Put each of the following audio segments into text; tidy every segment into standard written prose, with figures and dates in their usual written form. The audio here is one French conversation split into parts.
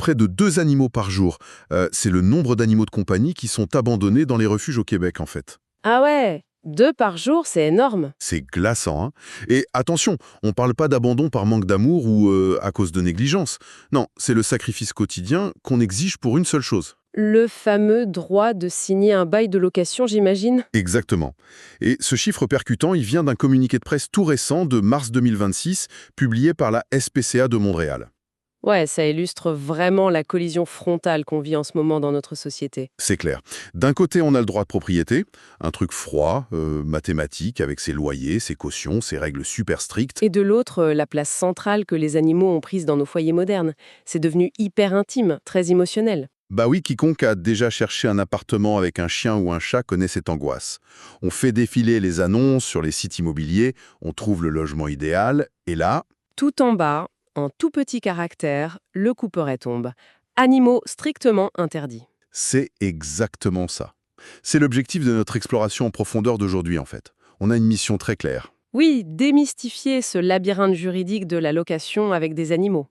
près de 2 animaux par jour. C'est le nombre d'animaux de compagnie qui sont abandonnés dans les refuges au Québec, en fait. Ah ouais, 2 par jour, c'est énorme. C'est glaçant, hein. Et attention, on parle pas d'abandon par manque d'amour ou à cause de négligence. Non, c'est le sacrifice quotidien qu'on exige pour une seule chose. Le fameux droit de signer un bail de location, j'imagine? Exactement. Et ce chiffre percutant, il vient d'un communiqué de presse tout récent de mars 2026, publié par la SPCA de Montréal. Ouais, ça illustre vraiment la collision frontale qu'on vit en ce moment dans notre société. C'est clair. D'un côté, on a le droit de propriété, un truc froid, mathématique, avec ses loyers, ses cautions, ses règles super strictes. Et de l'autre, la place centrale que les animaux ont prise dans nos foyers modernes. C'est devenu hyper intime, très émotionnel. Bah oui, quiconque a déjà cherché un appartement avec un chien ou un chat connaît cette angoisse. On fait défiler les annonces sur les sites immobiliers, on trouve le logement idéal, et là, Tout en bas, en tout petit caractère, le couperet tombe. Animaux strictement interdits. c'est exactement ça. C'est l'objectif de notre exploration en profondeur d'aujourd'hui, en fait. On a une mission très claire. Oui, démystifier ce labyrinthe juridique de la location avec des animaux.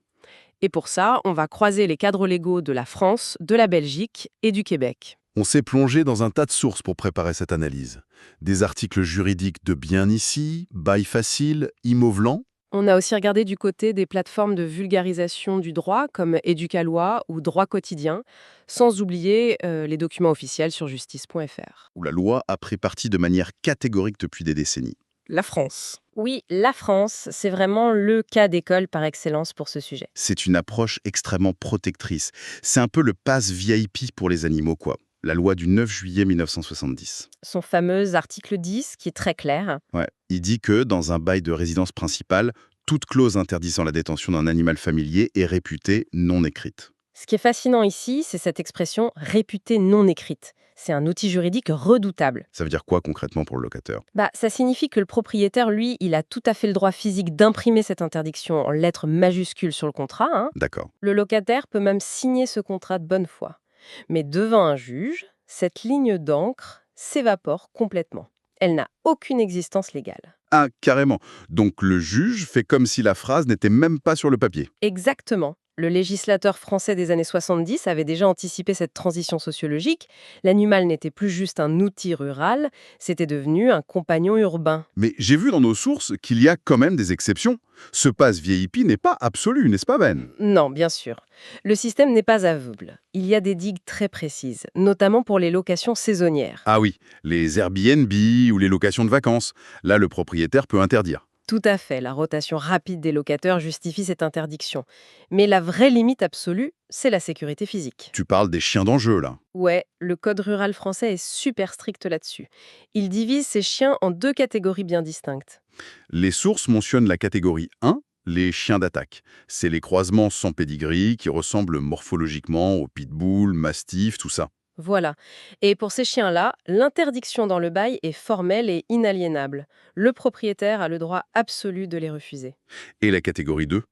Et pour ça, on va croiser les cadres légaux de la France, de la Belgique et du Québec. On s'est plongé dans un tas de sources pour préparer cette analyse. Des articles juridiques de Bien ici, Bail facile, Immovelant. On a aussi regardé du côté des plateformes de vulgarisation du droit comme Éducalois ou Droit quotidien, sans oublier les documents officiels sur justice.fr. Où la loi a pris parti de manière catégorique depuis des décennies. La France. Oui, la France, c'est vraiment le cas d'école par excellence pour ce sujet. C'est une approche extrêmement protectrice. C'est un peu le pass VIP pour les animaux, quoi. La loi du 9 juillet 1970. Son fameux article 10, qui est très clair. Ouais. Il dit que, dans un bail de résidence principale, toute clause interdisant la détention d'un animal familier est réputée non écrite. Ce qui est fascinant ici, c'est cette expression réputée non écrite. C'est un outil juridique redoutable. Ça veut dire quoi concrètement pour le locataire? Ça signifie que le propriétaire, lui, il a tout à fait le droit physique d'imprimer cette interdiction en lettres majuscules sur le contrat, hein. D'accord. Le locataire peut même signer ce contrat de bonne foi. Mais devant un juge, cette ligne d'encre s'évapore complètement. Elle n'a aucune existence légale. Ah, carrément. Donc le juge fait comme si la phrase n'était même pas sur le papier. Exactement. Le législateur français des années 70 avait déjà anticipé cette transition sociologique. L'animal n'était plus juste un outil rural, c'était devenu un compagnon urbain. Mais j'ai vu dans nos sources qu'il y a quand même des exceptions. Ce pass VIP n'est pas absolu, n'est-ce pas Ben? Non, bien sûr. Le système n'est pas aveugle. Il y a des digues très précises, notamment pour les locations saisonnières. Ah oui, les Airbnb ou les locations de vacances. Là, le propriétaire peut interdire. Tout à fait, la rotation rapide des locataires justifie cette interdiction. Mais la vraie limite absolue, c'est la sécurité physique. Tu parles des chiens d'enjeu, là. Ouais, le code rural français est super strict là-dessus. Il divise ces chiens en 2 catégories bien distinctes. Les sources mentionnent la catégorie 1, les chiens d'attaque. C'est les croisements sans pédigree qui ressemblent morphologiquement aux pitbull, mastiff, tout ça. Voilà. Et pour ces chiens-là, l'interdiction dans le bail est formelle et inaliénable. Le propriétaire a le droit absolu de les refuser. Et la catégorie 2?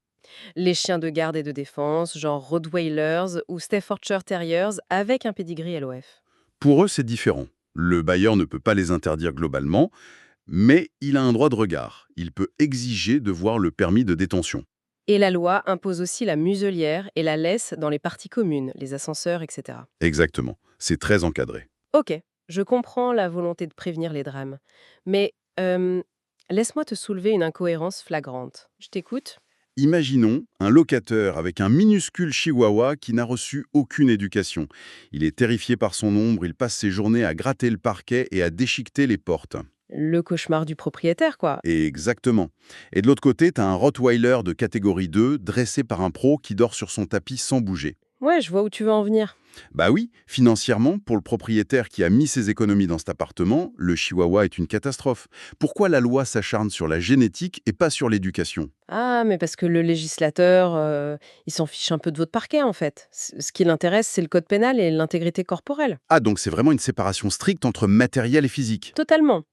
Les chiens de garde et de défense, genre Rottweilers ou Staffordshire Terriers avec un pedigree LOF. Pour eux, c'est différent. Le bailleur ne peut pas les interdire globalement, mais il a un droit de regard. Il peut exiger de voir le permis de détention. Et la loi impose aussi la muselière et la laisse dans les parties communes, les ascenseurs, etc. Exactement. C'est très encadré. Ok, je comprends la volonté de prévenir les drames. Mais laisse-moi te soulever une incohérence flagrante. Je t'écoute. Imaginons un locataire avec un minuscule chihuahua qui n'a reçu aucune éducation. Il est terrifié par son ombre, il passe ses journées à gratter le parquet et à déchiqueter les portes. Le cauchemar du propriétaire, quoi. Et exactement. Et de l'autre côté, t'as un Rottweiler de catégorie 2, dressé par un pro qui dort sur son tapis sans bouger. Ouais, je vois où tu veux en venir. Bah oui, financièrement, pour le propriétaire qui a mis ses économies dans cet appartement, le chihuahua est une catastrophe. Pourquoi la loi s'acharne sur la génétique et pas sur l'éducation? Ah, mais parce que le législateur, il s'en fiche un peu de votre parquet, en fait. Ce qui l'intéresse, c'est le code pénal et l'intégrité corporelle. Ah, donc c'est vraiment une séparation stricte entre matériel et physique. Totalement.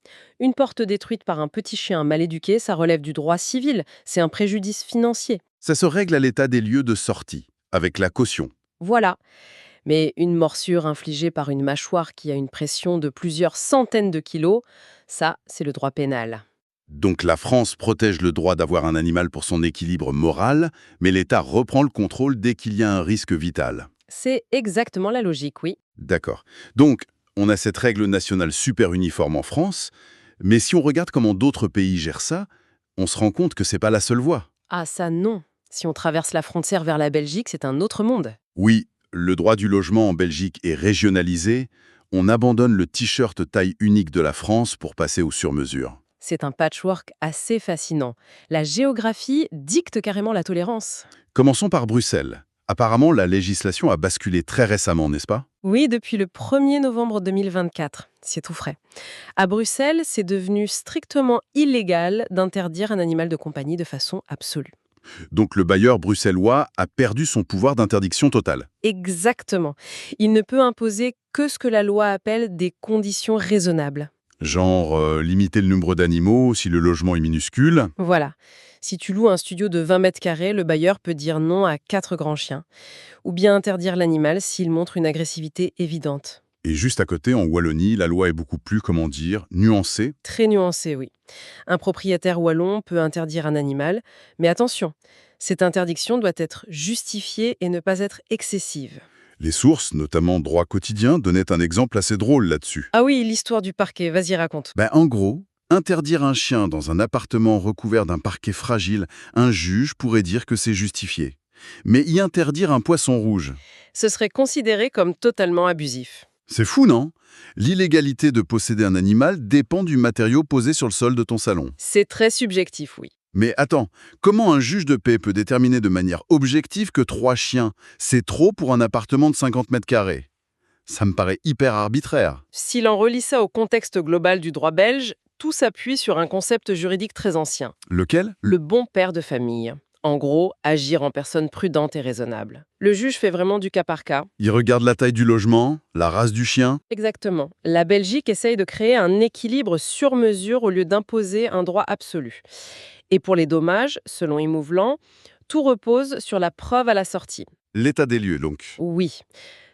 Une porte détruite par un petit chien mal éduqué, ça relève du droit civil. C'est un préjudice financier. Ça se règle à l'état des lieux de sortie, avec la caution. Voilà. Mais une morsure infligée par une mâchoire qui a une pression de plusieurs centaines de kilos, ça, c'est le droit pénal. Donc la France protège le droit d'avoir un animal pour son équilibre moral, mais l'État reprend le contrôle dès qu'il y a un risque vital. C'est exactement la logique, oui. D'accord. Donc, on a cette règle nationale super uniforme en France, mais si on regarde comment d'autres pays gèrent ça, on se rend compte que c'est pas la seule voie. Ah ça non. Si on traverse la frontière vers la Belgique, c'est un autre monde. Oui, le droit du logement en Belgique est régionalisé, on abandonne le t-shirt taille unique de la France pour passer au sur-mesure. C'est un patchwork assez fascinant. La géographie dicte carrément la tolérance. Commençons par Bruxelles. Apparemment, la législation a basculé très récemment, n'est-ce pas? Oui, depuis le 1er novembre 2024. C'est tout frais. À Bruxelles, c'est devenu strictement illégal d'interdire un animal de compagnie de façon absolue. Donc le bailleur bruxellois a perdu son pouvoir d'interdiction totale. Exactement. Il ne peut imposer que ce que la loi appelle des conditions raisonnables. Genre limiter le nombre d'animaux si le logement est minuscule. Voilà. Si tu loues un studio de 20 mètres carrés, le bailleur peut dire non à 4 grands chiens. Ou bien interdire l'animal s'il montre une agressivité évidente. Et juste à côté, en Wallonie, la loi est beaucoup plus, comment dire, nuancée. Très nuancé, oui. Un propriétaire wallon peut interdire un animal, mais attention, cette interdiction doit être justifiée et ne pas être excessive. Les sources, notamment Droit quotidien, donnaient un exemple assez drôle là-dessus. Ah oui, l'histoire du parquet, vas-y raconte. En gros, interdire un chien dans un appartement recouvert d'un parquet fragile, un juge pourrait dire que c'est justifié. Mais y interdire un poisson rouge, Ce serait considéré comme totalement abusif. c'est fou, non? L'illégalité de posséder un animal dépend du matériau posé sur le sol de ton salon. C'est très subjectif, oui. Mais attends, comment un juge de paix peut déterminer de manière objective que 3 chiens, c'est trop pour un appartement de 50 mètres carrés? Ça me paraît hyper arbitraire. Si l'on relie ça au contexte global du droit belge, tout s'appuie sur un concept juridique très ancien, Lequel? le bon père de famille. En gros, agir en personne prudente et raisonnable. Le juge fait vraiment du cas par cas. Il regarde la taille du logement, la race du chien. Exactement. La Belgique essaye de créer un équilibre sur mesure au lieu d'imposer un droit absolu. Et pour les dommages, selon Immouvlan, tout repose sur la preuve à la sortie. L'état des lieux, donc. Oui.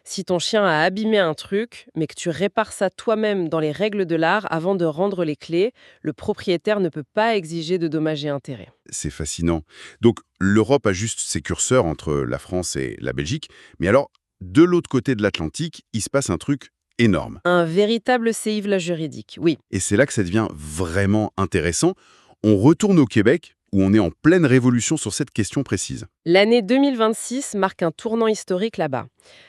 Si ton chien a abîmé un truc, mais que tu répares ça toi-même dans les règles de l'art avant de rendre les clés, le propriétaire ne peut pas exiger de dommages et intérêts. C'est fascinant. Donc, l'Europe a juste ses curseurs entre la France et la Belgique. Mais alors, de l'autre côté de l'Atlantique, il se passe un truc énorme. Un véritable séisme juridique, oui. Et c'est là que ça devient vraiment intéressant. On retourne au Québec, où on est en pleine révolution sur cette question précise. L'année 2026 marque un tournant historique là-bas.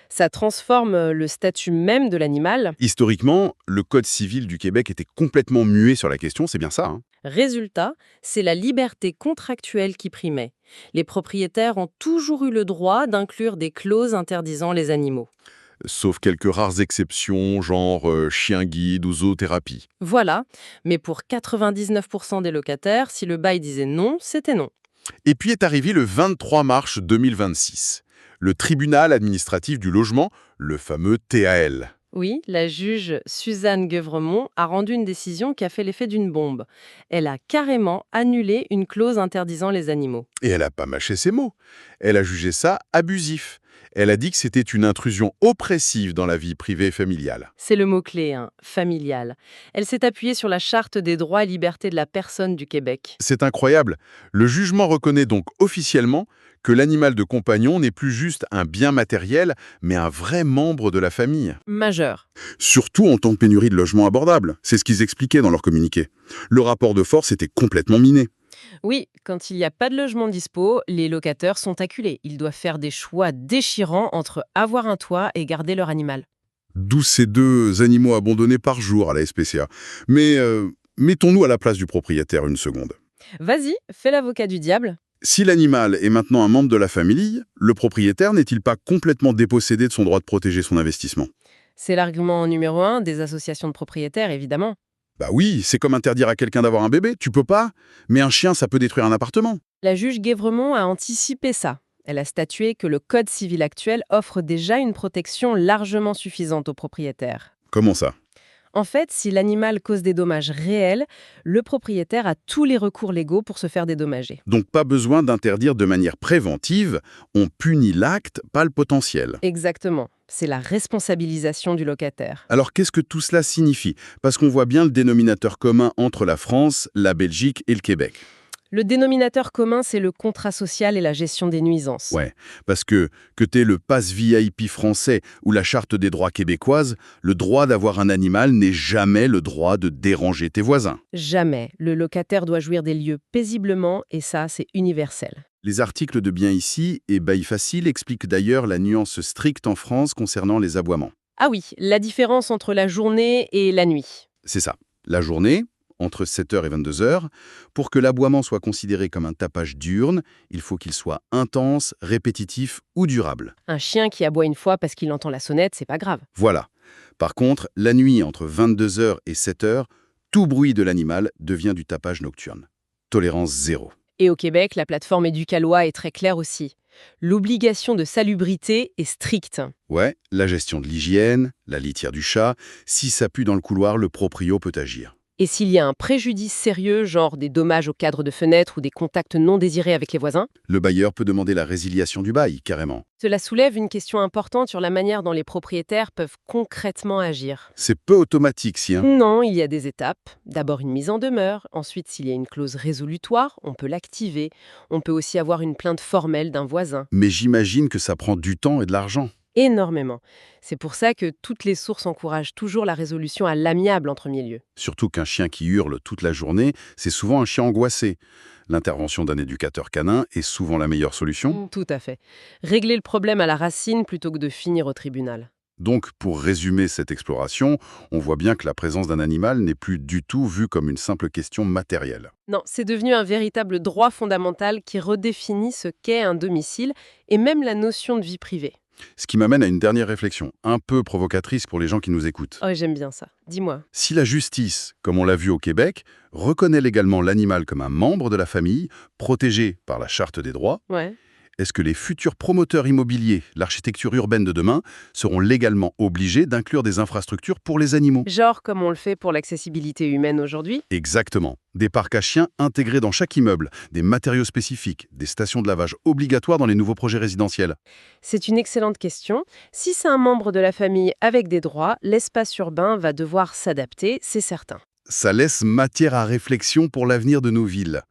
Ça transforme le statut même de l'animal. Historiquement, le Code civil du Québec était complètement muet sur la question, c'est bien ça, hein? Résultat, c'est la liberté contractuelle qui primait. Les propriétaires ont toujours eu le droit d'inclure des clauses interdisant les animaux. Sauf quelques rares exceptions, genre chien guide ou zoothérapie. Voilà, mais pour 99% des locataires, si le bail disait non, c'était non. Et puis est arrivé le 23 mars 2026. Le tribunal administratif du logement, le fameux TAL. Oui, la juge Suzanne Guevremont a rendu une décision qui a fait l'effet d'une bombe. Elle a carrément annulé une clause interdisant les animaux. Et elle n'a pas mâché ses mots. Elle a jugé ça abusif. Elle a dit que c'était une intrusion oppressive dans la vie privée et familiale. C'est le mot-clé, hein, familial. Elle s'est appuyée sur la Charte des droits et libertés de la personne du Québec. C'est incroyable. Le jugement reconnaît donc officiellement que l'animal de compagnon n'est plus juste un bien matériel, mais un vrai membre de la famille. Majeur. Surtout en temps de pénurie de logements abordables. C'est ce qu'ils expliquaient dans leur communiqué. Le rapport de force était complètement miné. Oui, quand il n'y a pas de logement dispo, les locataires sont acculés. Ils doivent faire des choix déchirants entre avoir un toit et garder leur animal. D'où ces 2 animaux abandonnés par jour à la SPCA. Mais mettons-nous à la place du propriétaire une seconde. Vas-y, fais l'avocat du diable. Si l'animal est maintenant un membre de la famille, le propriétaire n'est-il pas complètement dépossédé de son droit de protéger son investissement? C'est l'argument numéro 1 des associations de propriétaires, évidemment. Bah oui, c'est comme interdire à quelqu'un d'avoir un bébé, tu peux pas. Mais un chien, ça peut détruire un appartement. La juge Guevremont a anticipé ça. Elle a statué que le Code civil actuel offre déjà une protection largement suffisante aux propriétaires. Comment ça? En fait, si l'animal cause des dommages réels, le propriétaire a tous les recours légaux pour se faire dédommager. Donc pas besoin d'interdire de manière préventive, on punit l'acte, pas le potentiel. Exactement. c'est la responsabilisation du locataire. Alors qu'est-ce que tout cela signifie? Parce qu'on voit bien le dénominateur commun entre la France, la Belgique et le Québec. Le dénominateur commun, c'est le contrat social et la gestion des nuisances. Ouais, parce que t'aies le pass VIP français ou la charte des droits québécoise, le droit d'avoir un animal n'est jamais le droit de déranger tes voisins. Jamais. Le locataire doit jouir des lieux paisiblement et ça, c'est universel. Les articles de Bien ici et Bail Facile expliquent d'ailleurs la nuance stricte en France concernant les aboiements. Ah oui, la différence entre la journée et la nuit. C'est ça. La journée, entre 7h et 22h, pour que l'aboiement soit considéré comme un tapage diurne, il faut qu'il soit intense, répétitif ou durable. Un chien qui aboie une fois parce qu'il entend la sonnette, c'est pas grave. Voilà. Par contre, la nuit, entre 22h et 7h, tout bruit de l'animal devient du tapage nocturne. Tolérance zéro. Et au Québec, la plateforme Éducalois est très claire aussi. L'obligation de salubrité est stricte. Ouais, la gestion de l'hygiène, la litière du chat, si ça pue dans le couloir, le proprio peut agir. Et s'il y a un préjudice sérieux, genre des dommages au cadre de fenêtre ou des contacts non désirés avec les voisins, Le bailleur peut demander la résiliation du bail, carrément. cela soulève une question importante sur la manière dont les propriétaires peuvent concrètement agir. C'est peu automatique, si, hein. Non, il y a des étapes. D'abord une mise en demeure, ensuite s'il y a une clause résolutoire, on peut l'activer. On peut aussi avoir une plainte formelle d'un voisin. Mais j'imagine que ça prend du temps et de l'argent. Énormément. C'est pour ça que toutes les sources encouragent toujours la résolution à l'amiable en premier lieu. Surtout qu'un chien qui hurle toute la journée, c'est souvent un chien angoissé. L'intervention d'un éducateur canin est souvent la meilleure solution. Tout à fait. Régler le problème à la racine plutôt que de finir au tribunal. Donc, pour résumer cette exploration, on voit bien que la présence d'un animal n'est plus du tout vue comme une simple question matérielle. Non, c'est devenu un véritable droit fondamental qui redéfinit ce qu'est un domicile et même la notion de vie privée. Ce qui m'amène à une dernière réflexion, un peu provocatrice pour les gens qui nous écoutent. Oh, j'aime bien ça. Dis-moi. Si la justice, comme on l'a vu au Québec, reconnaît légalement l'animal comme un membre de la famille, protégé par la Charte des droits, Ouais. est-ce que les futurs promoteurs immobiliers, l'architecture urbaine de demain, seront légalement obligés d'inclure des infrastructures pour les animaux? Genre comme on le fait pour l'accessibilité humaine aujourd'hui. Exactement. Des parcs à chiens intégrés dans chaque immeuble, des matériaux spécifiques, des stations de lavage obligatoires dans les nouveaux projets résidentiels. C'est une excellente question. Si c'est un membre de la famille avec des droits, l'espace urbain va devoir s'adapter, c'est certain. Ça laisse matière à réflexion pour l'avenir de nos villes.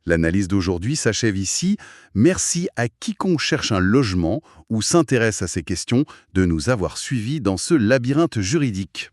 L'analyse d'aujourd'hui s'achève ici. Merci à quiconque cherche un logement ou s'intéresse à ces questions de nous avoir suivis dans ce labyrinthe juridique.